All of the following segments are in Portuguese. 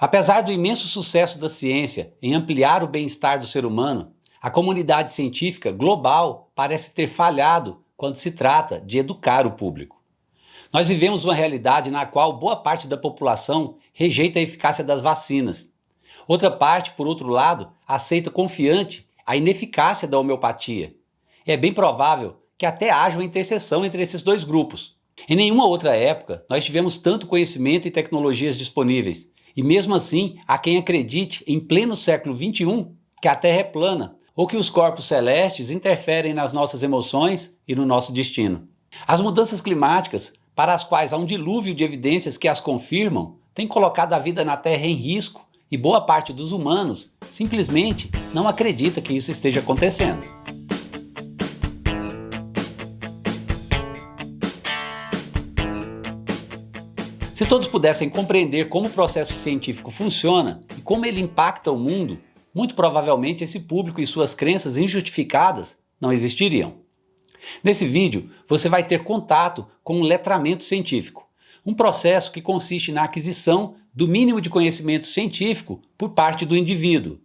Apesar do imenso sucesso da ciência em ampliar o bem-estar do ser humano, a comunidade científica global parece ter falhado quando se trata de educar o público. Nós vivemos uma realidade na qual boa parte da população rejeita a eficácia das vacinas. Outra parte, por outro lado, aceita confiante a ineficácia da homeopatia. É bem provável que até haja uma interseção entre esses dois grupos. Em nenhuma outra época nós tivemos tanto conhecimento e tecnologias disponíveis. E mesmo assim, há quem acredite, em pleno século XXI, que a Terra é plana ou que os corpos celestes interferem nas nossas emoções e no nosso destino. As mudanças climáticas, para as quais há um dilúvio de evidências que as confirmam, têm colocado a vida na Terra em risco e boa parte dos humanos simplesmente não acredita que isso esteja acontecendo. Se todos pudessem compreender como o processo científico funciona e como ele impacta o mundo, muito provavelmente esse público e suas crenças injustificadas não existiriam. Nesse vídeo, você vai ter contato com o letramento científico, um processo que consiste na aquisição do mínimo de conhecimento científico por parte do indivíduo.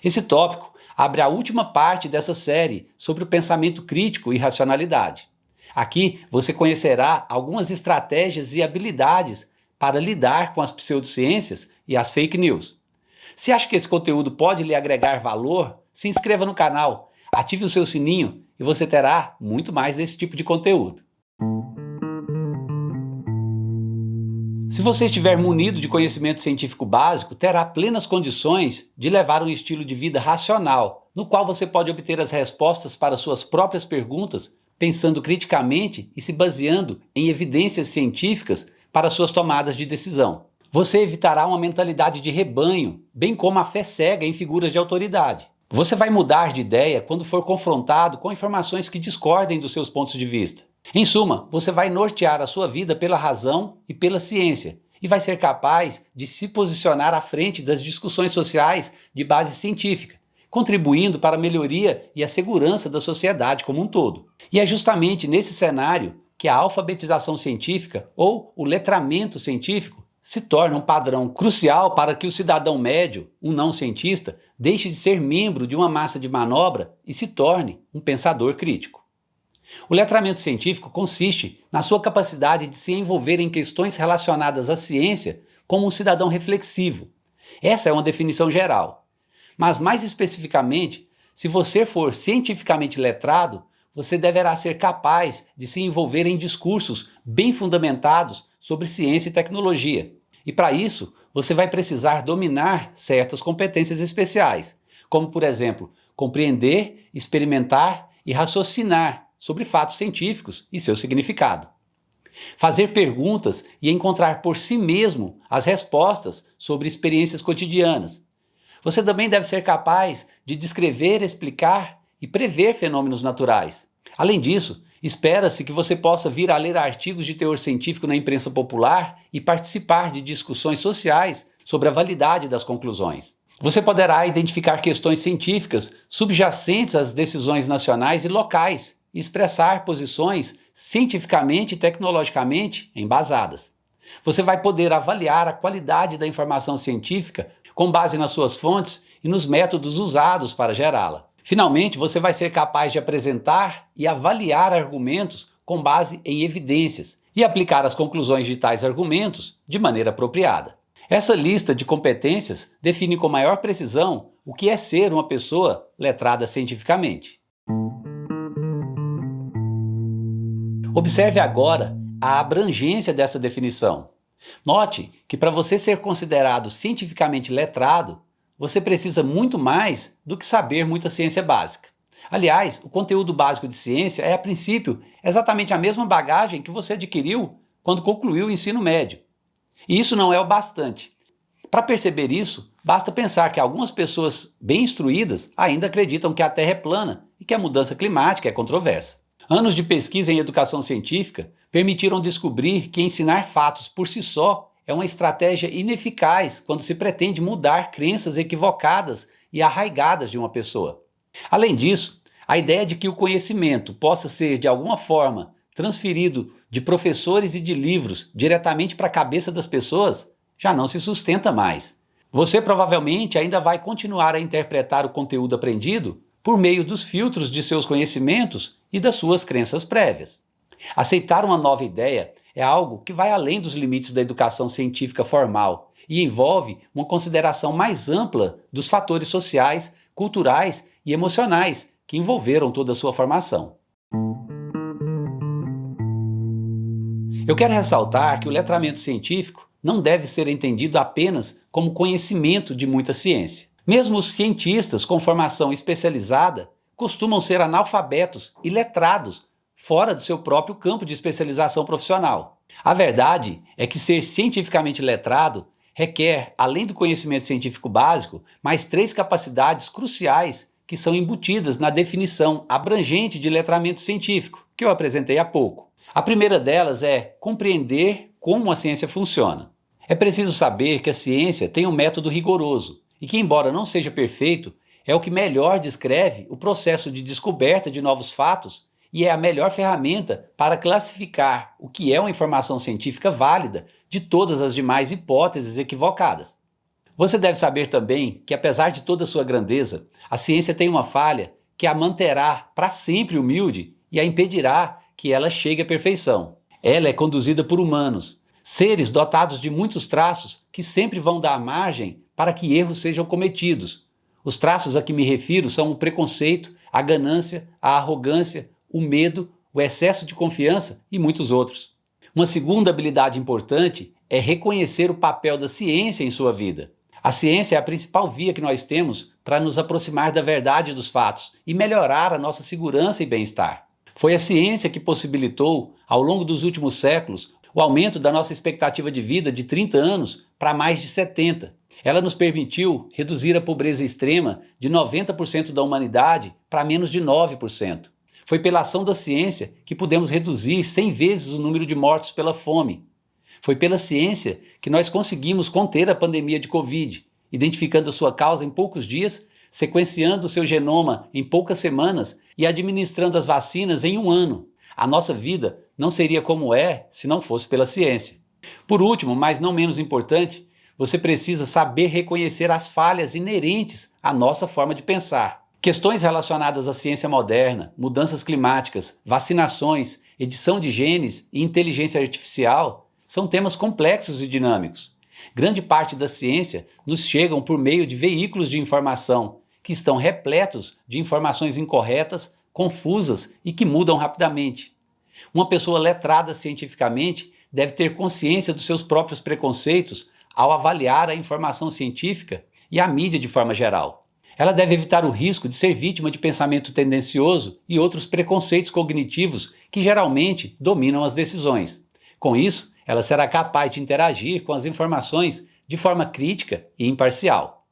Esse tópico abre a última parte dessa série sobre o pensamento crítico e racionalidade. Aqui você conhecerá algumas estratégias e habilidades para lidar com as pseudociências e as fake news. Se acha que esse conteúdo pode lhe agregar valor, se inscreva no canal, ative o seu sininho e você terá muito mais desse tipo de conteúdo. Se você estiver munido de conhecimento científico básico, terá plenas condições de levar um estilo de vida racional, no qual você pode obter as respostas para suas próprias perguntas, pensando criticamente e se baseando em evidências científicas para suas tomadas de decisão. Você evitará uma mentalidade de rebanho, bem como a fé cega em figuras de autoridade. Você vai mudar de ideia quando for confrontado com informações que discordem dos seus pontos de vista. Em suma, você vai nortear a sua vida pela razão e pela ciência, e vai ser capaz de se posicionar à frente das discussões sociais de base científica, contribuindo para a melhoria e a segurança da sociedade como um todo. E é justamente nesse cenário que a alfabetização científica, ou o letramento científico, se torna um padrão crucial para que o cidadão médio, um não cientista, deixe de ser membro de uma massa de manobra e se torne um pensador crítico. O letramento científico consiste na sua capacidade de se envolver em questões relacionadas à ciência como um cidadão reflexivo. Essa é uma definição geral. Mas mais especificamente, se você for cientificamente letrado, você deverá ser capaz de se envolver em discursos bem fundamentados sobre ciência e tecnologia. E para isso, você vai precisar dominar certas competências especiais, como por exemplo, compreender, experimentar e raciocinar sobre fatos científicos e seu significado. Fazer perguntas e encontrar por si mesmo as respostas sobre experiências cotidianas. Você também deve ser capaz de descrever, explicar e prever fenômenos naturais. Além disso, espera-se que você possa vir a ler artigos de teor científico na imprensa popular e participar de discussões sociais sobre a validade das conclusões. Você poderá identificar questões científicas subjacentes às decisões nacionais e locais e expressar posições cientificamente e tecnologicamente embasadas. Você vai poder avaliar a qualidade da informação científica com base nas suas fontes e nos métodos usados para gerá-la. Finalmente, você vai ser capaz de apresentar e avaliar argumentos com base em evidências e aplicar as conclusões de tais argumentos de maneira apropriada. Essa lista de competências define com maior precisão o que é ser uma pessoa letrada cientificamente. Observe agora a abrangência dessa definição. Note que para você ser considerado cientificamente letrado, você precisa muito mais do que saber muita ciência básica. Aliás, o conteúdo básico de ciência é, a princípio, exatamente a mesma bagagem que você adquiriu quando concluiu o ensino médio. E isso não é o bastante. Para perceber isso, basta pensar que algumas pessoas bem instruídas ainda acreditam que a Terra é plana e que a mudança climática é controversa. Anos de pesquisa em educação científica permitiram descobrir que ensinar fatos por si só é uma estratégia ineficaz quando se pretende mudar crenças equivocadas e arraigadas de uma pessoa. Além disso, a ideia de que o conhecimento possa ser, de alguma forma, transferido de professores e de livros diretamente para a cabeça das pessoas já não se sustenta mais. Você provavelmente ainda vai continuar a interpretar o conteúdo aprendido por meio dos filtros de seus conhecimentos e das suas crenças prévias. Aceitar uma nova ideia é algo que vai além dos limites da educação científica formal e envolve uma consideração mais ampla dos fatores sociais, culturais e emocionais que envolveram toda a sua formação. Eu quero ressaltar que o letramento científico não deve ser entendido apenas como conhecimento de muita ciência. Mesmo os cientistas com formação especializada costumam ser analfabetos e letrados fora do seu próprio campo de especialização profissional. A verdade é que ser cientificamente letrado requer, além do conhecimento científico básico, mais 3 capacidades cruciais que são embutidas na definição abrangente de letramento científico, que eu apresentei há pouco. A primeira delas é compreender como a ciência funciona. É preciso saber que a ciência tem um método rigoroso e que, embora não seja perfeito, é o que melhor descreve o processo de descoberta de novos fatos e é a melhor ferramenta para classificar o que é uma informação científica válida de todas as demais hipóteses equivocadas. Você deve saber também que, apesar de toda a sua grandeza, a ciência tem uma falha que a manterá para sempre humilde e a impedirá que ela chegue à perfeição. Ela é conduzida por humanos, seres dotados de muitos traços que sempre vão dar margem para que erros sejam cometidos. Os traços a que me refiro são o preconceito, a ganância, a arrogância, o medo, o excesso de confiança e muitos outros. Uma segunda habilidade importante é reconhecer o papel da ciência em sua vida. A ciência é a principal via que nós temos para nos aproximar da verdade dos fatos e melhorar a nossa segurança e bem-estar. Foi a ciência que possibilitou, ao longo dos últimos séculos, o aumento da nossa expectativa de vida de 30 anos para mais de 70. Ela nos permitiu reduzir a pobreza extrema de 90% da humanidade para menos de 9%. Foi pela ação da ciência que pudemos reduzir 100 vezes o número de mortos pela fome. Foi pela ciência que nós conseguimos conter a pandemia de Covid, identificando a sua causa em poucos dias, sequenciando o seu genoma em poucas semanas e administrando as vacinas em 1 ano. A nossa vida não seria como é se não fosse pela ciência. Por último, mas não menos importante, você precisa saber reconhecer as falhas inerentes à nossa forma de pensar. Questões relacionadas à ciência moderna, mudanças climáticas, vacinações, edição de genes e inteligência artificial são temas complexos e dinâmicos. Grande parte da ciência nos chegam por meio de veículos de informação que estão repletos de informações incorretas, confusas e que mudam rapidamente. Uma pessoa letrada cientificamente deve ter consciência dos seus próprios preconceitos ao avaliar a informação científica e a mídia de forma geral. Ela deve evitar o risco de ser vítima de pensamento tendencioso e outros preconceitos cognitivos que geralmente dominam as decisões. Com isso, ela será capaz de interagir com as informações de forma crítica e imparcial.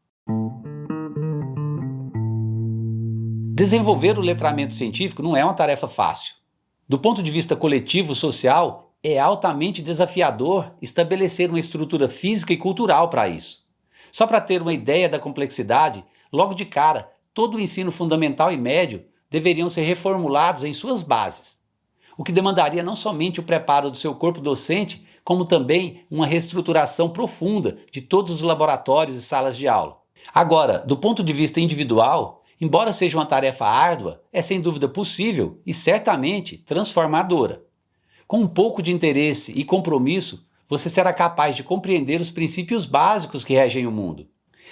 Desenvolver o letramento científico não é uma tarefa fácil. Do ponto de vista coletivo social, é altamente desafiador estabelecer uma estrutura física e cultural para isso. Só para ter uma ideia da complexidade, logo de cara, todo o ensino fundamental e médio deveriam ser reformulados em suas bases, o que demandaria não somente o preparo do seu corpo docente, como também uma reestruturação profunda de todos os laboratórios e salas de aula. Agora, do ponto de vista individual, embora seja uma tarefa árdua, é sem dúvida possível e certamente transformadora. Com um pouco de interesse e compromisso, você será capaz de compreender os princípios básicos que regem o mundo.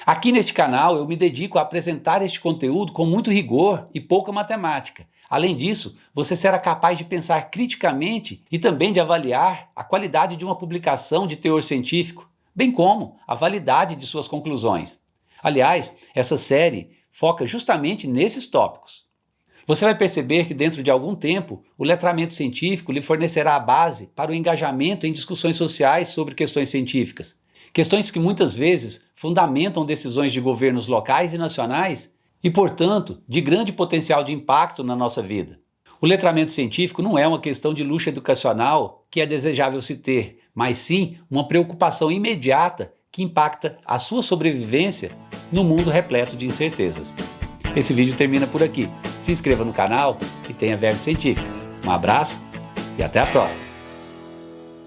Aqui neste canal eu me dedico a apresentar este conteúdo com muito rigor e pouca matemática. Além disso, você será capaz de pensar criticamente e também de avaliar a qualidade de uma publicação de teor científico, bem como a validade de suas conclusões. Aliás, essa série foca justamente nesses tópicos. Você vai perceber que dentro de algum tempo, o letramento científico lhe fornecerá a base para o engajamento em discussões sociais sobre questões científicas. Questões que muitas vezes fundamentam decisões de governos locais e nacionais e, portanto, de grande potencial de impacto na nossa vida. O letramento científico não é uma questão de luxo educacional que é desejável se ter, mas sim uma preocupação imediata que impacta a sua sobrevivência no mundo repleto de incertezas. Esse vídeo termina por aqui. Se inscreva no canal e tenha Verve Científica. Um abraço e até a próxima!